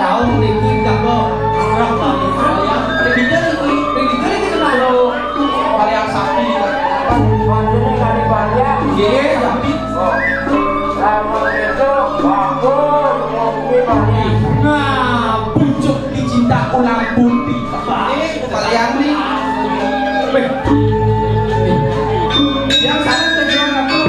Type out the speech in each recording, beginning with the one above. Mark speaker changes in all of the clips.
Speaker 1: tahu mriki jago arep kali saya. Dikir iki kenal kalian sapi.
Speaker 2: Pandene kali banyak.
Speaker 1: Nggih, sapi.
Speaker 2: Sama itu bagus, ngopi bali.
Speaker 1: Nah, pucuk dicinta ulang putih. Ini kalian nih. Yang sana terjual apa?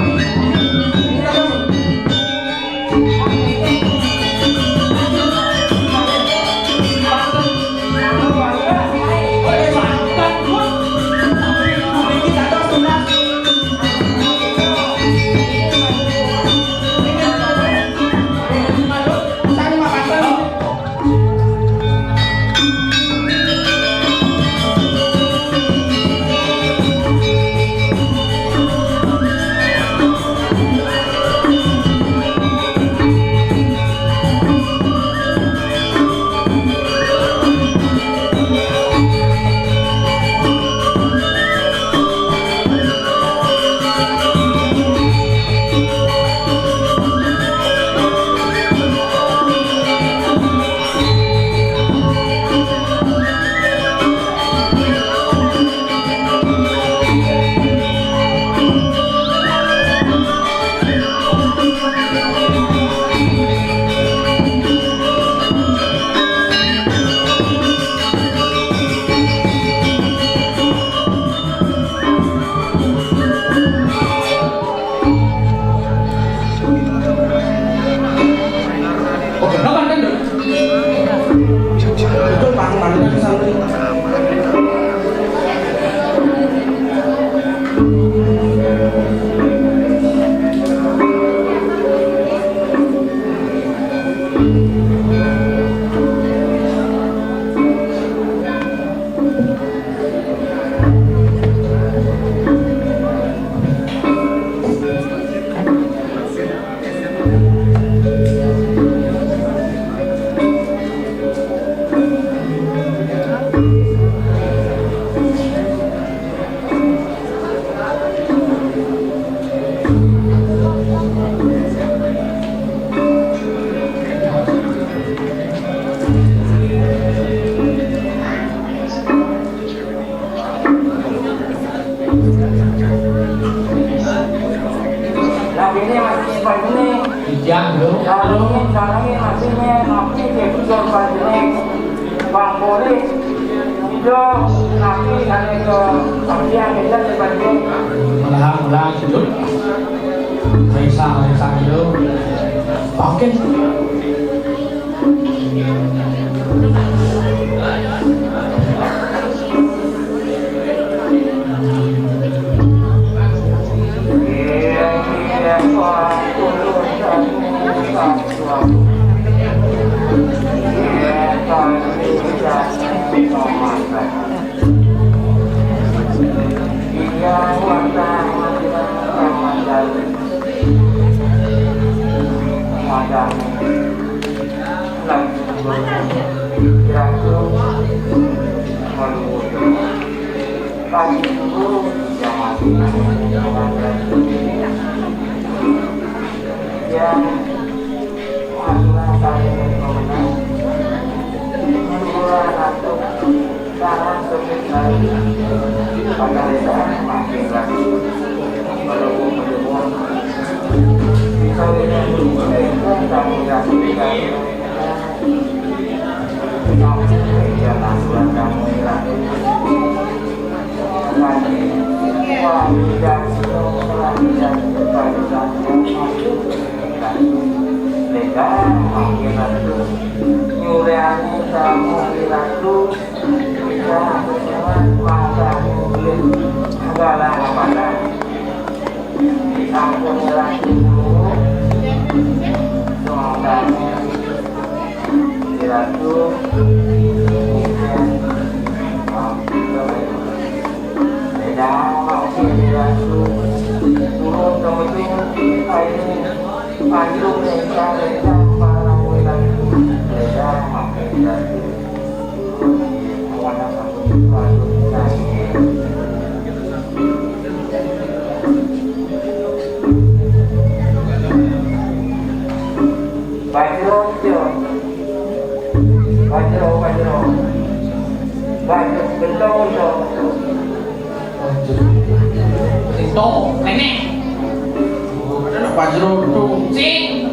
Speaker 2: Wajro, wajro. Wajro, betul.
Speaker 1: Itu nenek. Ada Wajro tuh. Sing.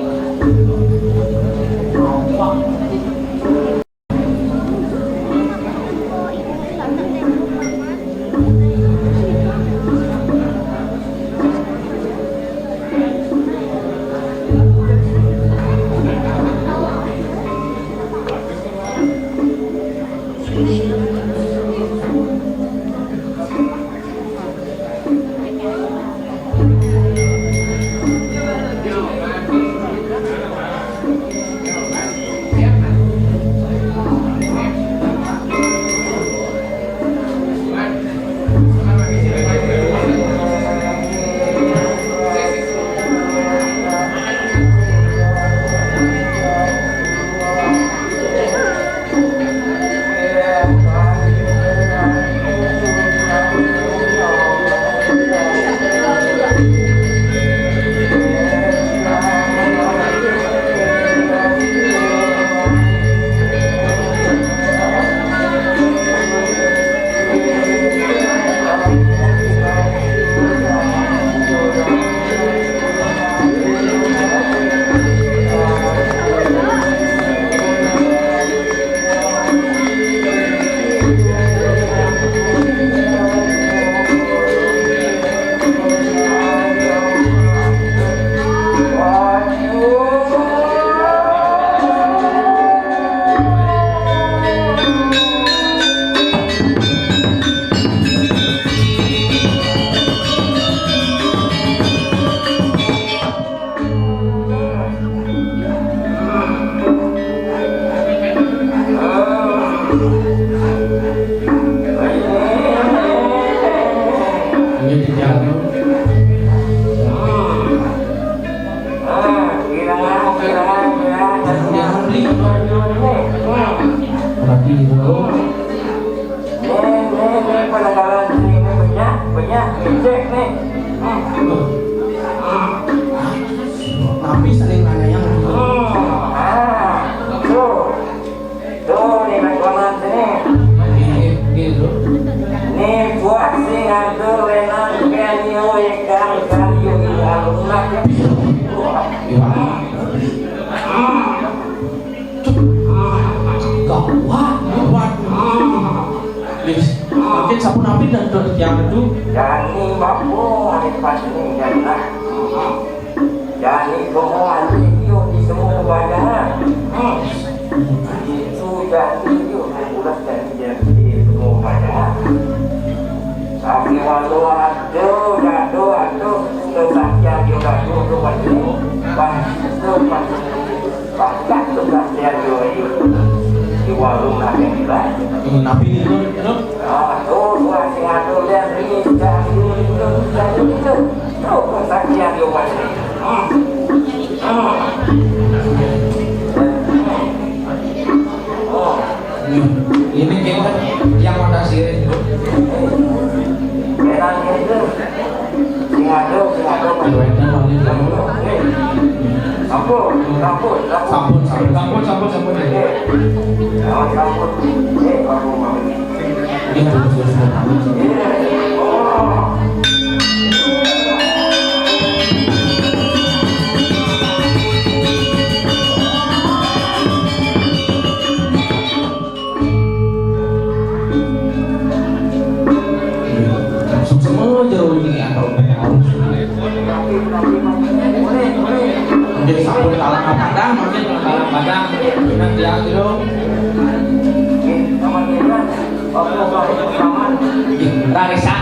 Speaker 1: Tapi saling nanya gitu.
Speaker 2: Nih buat sing ado lenan kanyo ikan kanyo alumnak ya.
Speaker 1: Gawat. Mungkin sapu napi dan yang itu.
Speaker 2: Jani mampu hari pas ini jana. Jani komo andi yo di semua wajah. Itu jani yo bulan jadi semua wajah. Tapi walau ado sesaja juga dulu wajah. Bahkan sudah dia di warung nabi lah.
Speaker 1: Nabi itu.
Speaker 2: Tuh masih ada dan ini itu kesaksian juga sih.
Speaker 1: Ini kita yang mana sih?
Speaker 2: Memang itu singado. Sampun. Kamu mau.
Speaker 1: Ini semua jauh ini atau harus jadi sabun talang padang mungkin talang padang dengan dia gitu Rarisa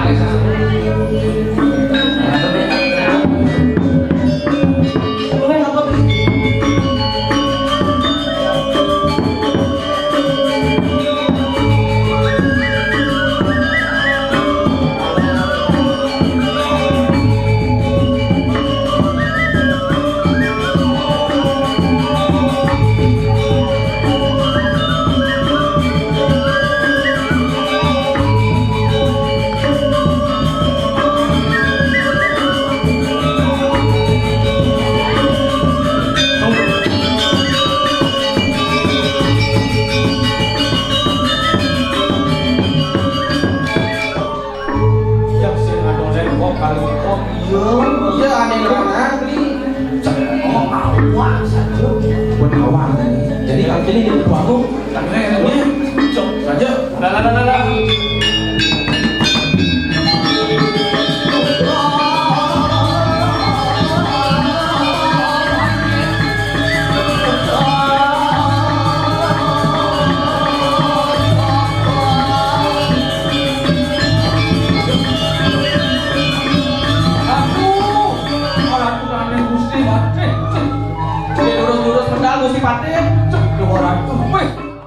Speaker 2: Wah, satu.
Speaker 1: Buat awal tadi. Jadi kalau jadi di aku, tangannya